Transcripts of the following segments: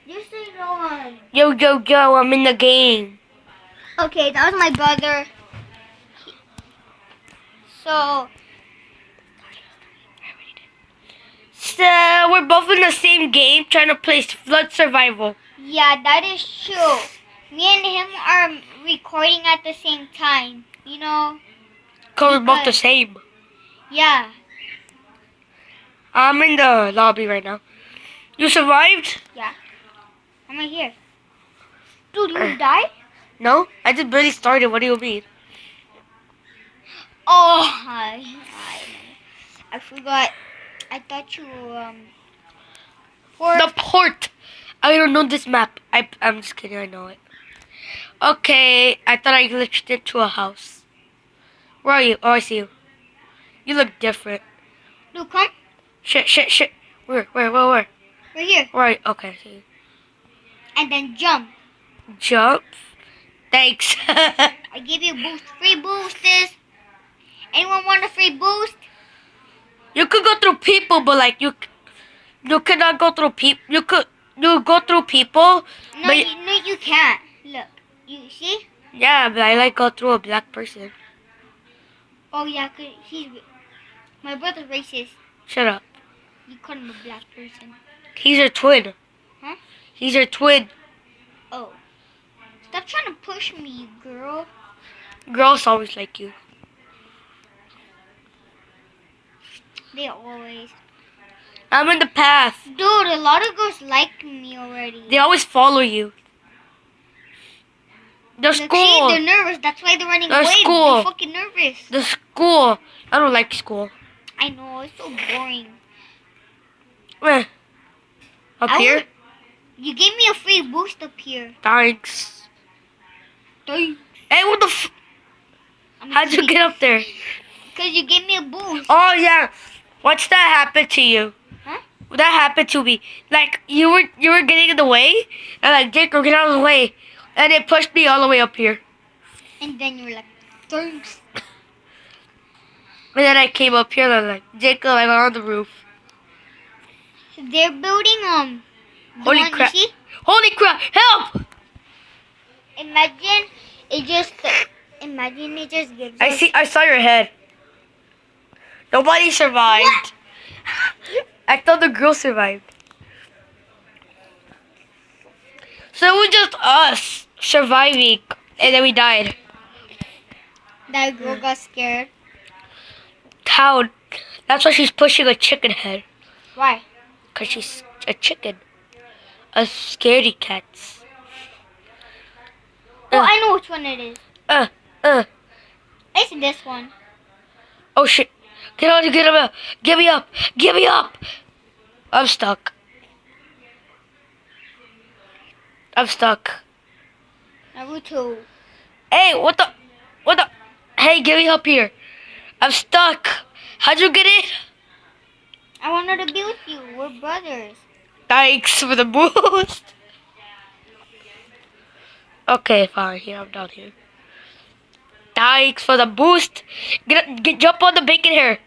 Just say no one. Yo, I'm in the game. Okay, that was my brother. So, We're both in the same game trying to play Flood Survival. yeah, that is true. Me and him are recording at the same time. You know? Because we're both the Because- same. Yeah. I'm in the lobby right now. You survived? I'm right here. Dude, you died? No, I just barely started. What do you mean? Oh, I forgot. I thought you The port. I don't know this map. I'm just kidding. I know it. Okay, I thought I glitched into a house. Where are you? Oh, I see you. You look different. Dude, come. Shit. Where? Right here. Right. Okay, I see you. And then jump. Jump. Thanks. I give you boost. Free boosters. Anyone want a free boost? You could go through people, but like you cannot go through people. You go through people. No, but you can't. Look. You see? yeah, but I like go through a black person. Oh, yeah, 'cause my brother's racist. Shut up. You call him a black person. He's your twin. Huh? He's your twin. Oh. Stop trying to push me, you girl. Girls always like you. They always. I'm in the path. Dude, a lot of girls like me already. They always follow you. The Look, see, school. they're nervous. That's why they're running The away. school. They're fucking nervous. The school. I don't like school. I know, it's so boring. Up I here? would- You gave me a free boost up here. Thanks. Because Hey, what the how'd you get up there? you gave me a boost. Oh, yeah. What's that happened to you? Huh? That happened to me. Like, you were getting in the way, and like, Jacob, get out of the way. And it pushed me all the way up here. And then you were like, thanks. And then I came up here, and I'm like, Jacob, I'm on the roof. They're building, the Holy one, crap. You see? Holy crap, help! Imagine it just gives us. I saw your head. Nobody survived. What? I thought the girl survived. So it was just us surviving, and then we died. That girl got scared. How? That's why she's pushing a chicken head. Why? Because she's a chicken. A scaredy cat. Oh, I know which one it is. It's this one. Oh shit. Get on, get him up. Get me up. Get me up. I'm stuck. Naruto. Hey, what the? Hey, get me up here. I'm stuck. How'd you get in? I wanted to be with you. We're brothers. Thanks for the boost. Okay, fine. Here, I'm down here. Thanks for the boost. Jump on the bacon hair.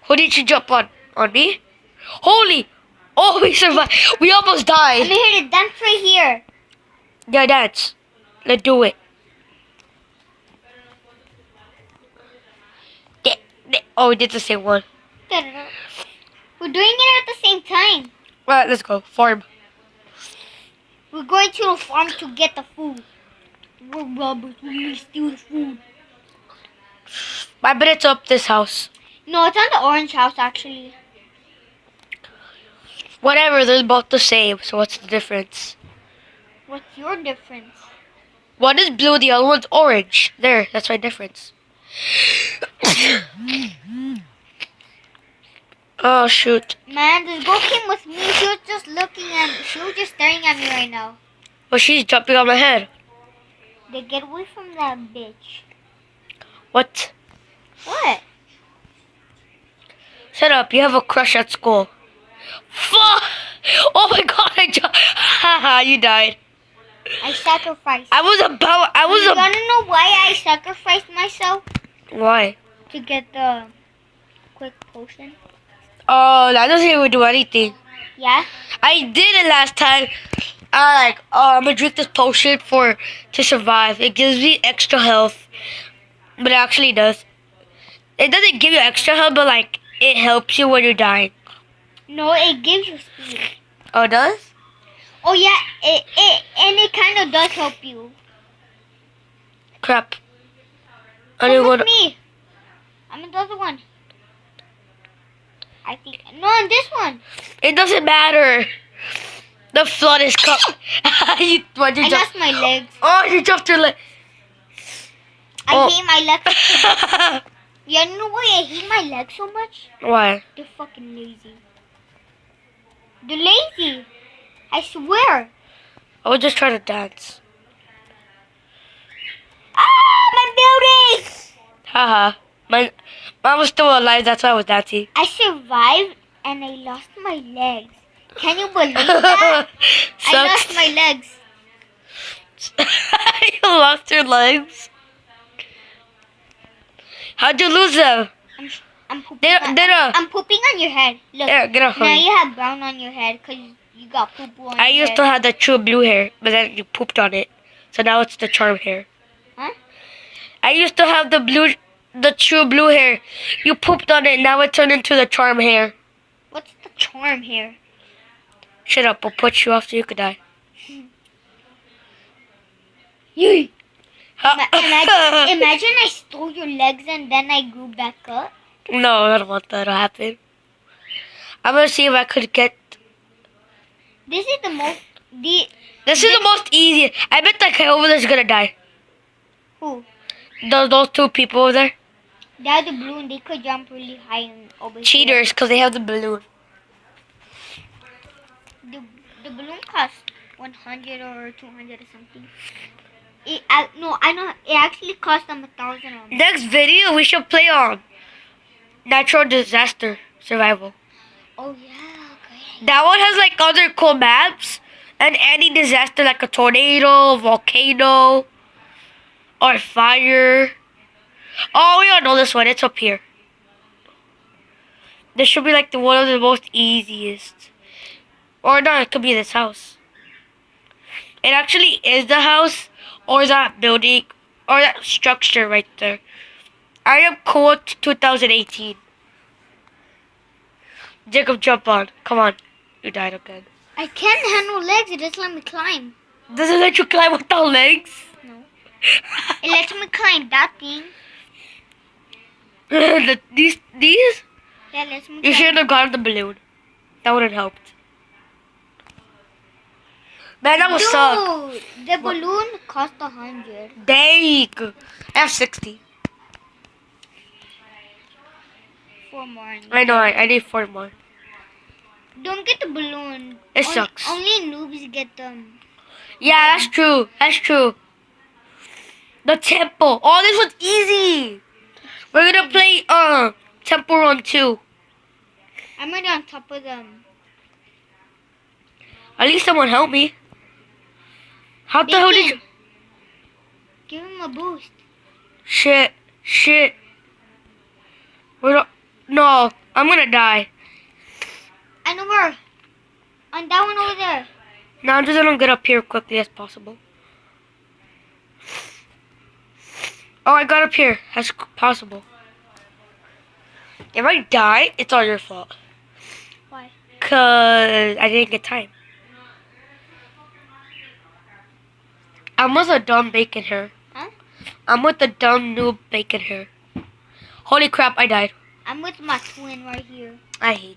Who did you jump on? On me? Holy! Oh, we survived. We almost I'm died. here to dance right here. Yeah, dance. Let's do it. Oh, we did the same one. We're doing it at the same time. Right, let's go. Farm. We're going to the farm to get the food. We're robbers. We're going to steal the food. I bet it's up this house. No, it's on the orange house, actually. Whatever, they're both the same. So what's the difference? What's your difference? One is blue, the other one's orange. There, that's my difference. Oh, shoot. Man, this girl came with me. She was just staring at me right now. Oh, she's jumping on my head. They get away from that bitch. What? What? Shut up, you have a crush at school. Fuck! Oh my god, I jumped. Haha, you died. I sacrificed. You wanna know why I sacrificed myself? Why? To get the quick potion. Oh, that doesn't even do anything. Yeah? I did it last time. I like, oh, I'm gonna drink this potion to survive. It gives me extra health, but it actually does. It doesn't give you extra health, but like it helps you when you're dying. No, it gives you speed. Oh, it does? Oh yeah, it kind of does help you. Crap. I Come didn't with wanna. me. I'm in the other one. I think no, in this one. It doesn't matter. The flood is coming. Why'd you I jump? lost my legs. Oh, you jumped your leg. I Oh. hate my legs. You know why I hate my legs so much? Why? They're fucking lazy. They're lazy. I swear. I was just trying to dance. Ah, my building! Haha. My mom was still alive. That's why I was dancing. I survived and I lost my legs. Can you believe that? I lost Sucks. my legs. You lost your legs. How'd you lose them? I'm pooping. Did I'm pooping on your head. Look. Here, get off Now me. you have brown on your head because you got poo poo on I your used head. to have the true blue hair, but then you pooped on it. So now it's the charm hair. Huh? I used to have the true blue hair. You pooped on it, now it turned into the charm hair. What's the charm here? Shut up, I'll put you off so you could die. Yay! Ha- Imagine I stole your legs and then I grew back up. No, I don't want that to happen. I'm gonna see if I could get. This is the most. This is the most easy. I bet that guy over there is gonna die. Who? Those two people over there. They have the balloon. They could jump really high and over. Cheaters, because they have the balloon. Here. The balloon costs 100 or 200 or something. No, I know. It actually cost them 1,000 or more. Next video, we should play on natural disaster survival. Oh yeah, great. That one has like other cool maps and any disaster like a tornado, volcano, or fire. Oh, we all know this one. It's up here. This should be like one of the most easiest. Or not, it could be this house. It actually is the house or that building or that structure right there. I am cool 2018. Jacob, jump on. Come on. You died again. I can't handle legs. It doesn't let me climb. Does it let you climb without legs? No. It lets me climb that thing. These? Yeah, it lets me You climb. should have gotten the balloon. That would have helped. Man, that would suck. Dude, the balloon cost 100. Dang. I have 60. 4 more. I know, I need 4 more. Don't get the balloon. It sucks. Only noobs get them. Yeah, that's true. That's true. The temple. Oh, this one's easy. We're gonna play Temple Run 2. I'm already on top of them. At least someone help me. How the hell did you? Give him a boost. Shit. No, I'm gonna die. I know where. On that one over there. Now I'm just gonna get up here quickly as possible. Oh, I got up here as possible. If I die, it's all your fault. Why? Cause I didn't get time. I'm with a dumb bacon hair. Huh? I'm with the dumb noob bacon hair. Holy crap, I died. I'm with my twin right here. I hate.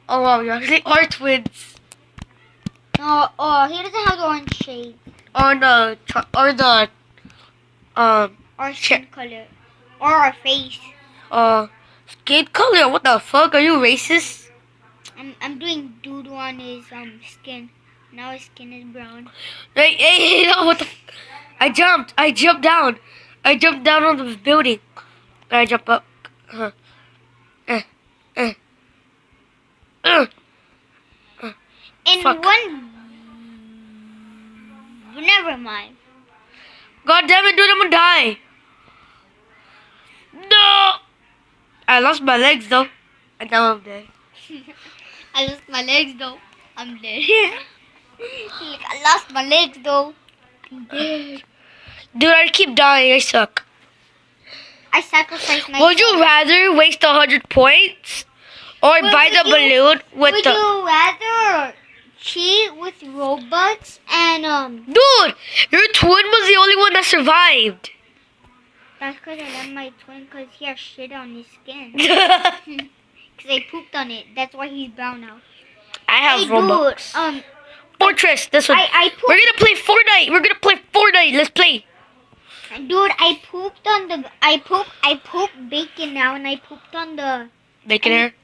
Oh wow, you actually are twins. No, he doesn't have the orange shade. Or the Or skin color. Or our face. skin color. What the fuck? Are you racist? I'm doing doodle on his skin. Now his skin is brown. Hey, no, what the? I jumped down. I jumped down on the building. I jump up. In Fuck. one. Never mind. God damn it, dude! I'm gonna die. No. I lost my legs though, and now I'm dead. I lost my legs though. I'm dead. Like, I lost my legs though. I'm dead. Dude, I keep dying. I suck. I sacrificed my. Would you rather waste 100 points or buy the balloon with Would the? you rather cheat with Robux and Dude, your twin was the only one that survived. That's because I love my twin because he has shit on his skin. Because I pooped on it. That's why he's brown now. I have Hey, Robux. dude, Fortress, this one. I pooped. We're gonna play Fortnite. We're gonna play Fortnite. Let's play. Dude, I pooped on the. I pooped bacon now, and I pooped on the. Bacon hair.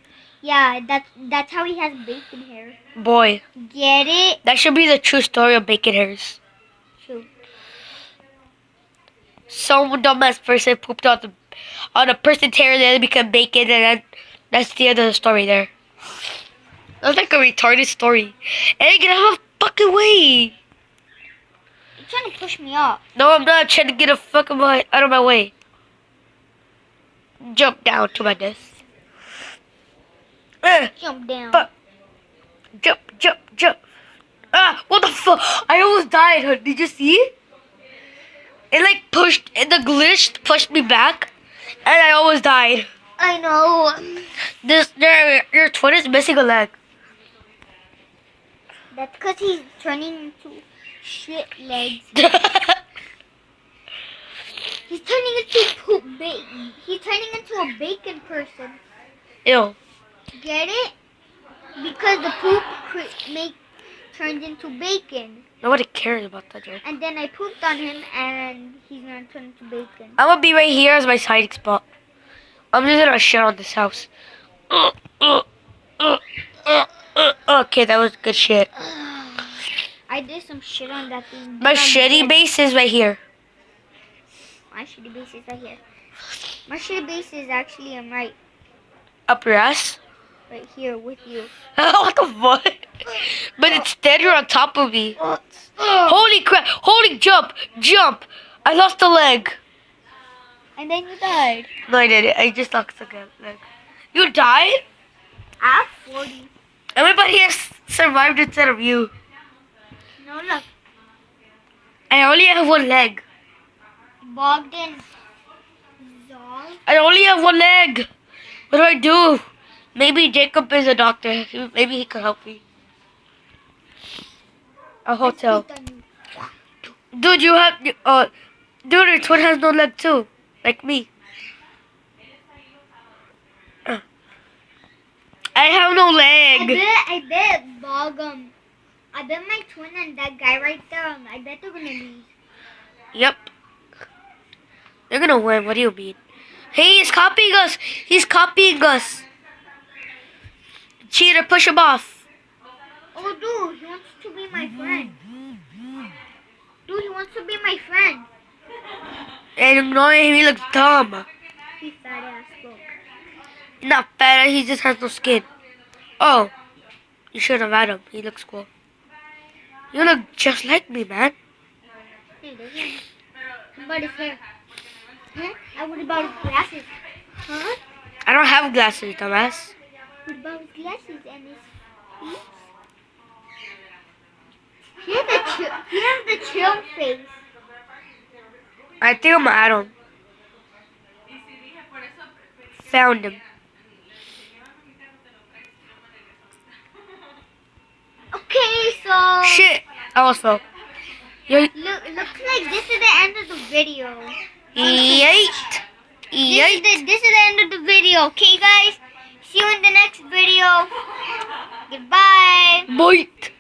Yeah, that's how he has bacon hair. Boy, Get it? that should be the true story of bacon hairs. True. Some dumbass person pooped on a person's hair, and then it became bacon, and then that's the end of the story there. That's like a retarded story. Hey, get out of the fucking way! You're trying to push me off. No, I'm not trying to get out of my way. Jump down to my death. Jump down. Fuck. Jump. Ah, what the fuck? I almost died, huh? Did you see? It like the glitch pushed me back, and I almost died. I know. Your twin is missing a leg. That's because he's turning into shit legs. He's turning into poop bacon. He's turning into a bacon person. Ew. Get it? Because the poop turns into bacon. Nobody cares about that joke. And then I pooped on him and he's gonna turn into bacon. I'm gonna be right here as my hiding spot. I'm just gonna shit on this house. Okay, that was good shit. I did some shit on that thing. My shitty base is right here. My shitty base is right here. My shitty base is actually right Up your ass? right here with you. What the fuck? But instead you're on top of me. Holy crap! Holy jump! I lost a leg. And then you died. No, I didn't. I just lost a leg. You died? I have 40. Everybody has survived instead of you. No, look. I only have one leg. Bogdan Zol. I only have one leg. What do I do? Maybe Jacob is a doctor. Maybe he could help me. A hotel. Dude, you have... dude, your twin has no leg too. Like me. I have no leg. I bet my twin and that guy right there, I bet they're gonna lose. Yep. They're gonna win. What do you mean? Hey, he's copying us. Cheater, push him off. Oh, dude, he wants to be my friend. Dude, he wants to be my friend. And ignore him, he looks dumb. He fat ass look. He's not fat, he just has no skin. Oh, you should have had him. He looks cool. You look just like me, man. Hey, there's him. What about his hair? Huh? And what about his glasses? Huh? I don't have glasses, dumbass. What about his glasses and his feet? He has the chill face. I think I'm gonna add him. Found him. Okay, so... Shit! I almost fell. Looks like this is the end of the video. Yeet! This is the end of the video. Okay, guys? See you in the next video. Goodbye. Bite!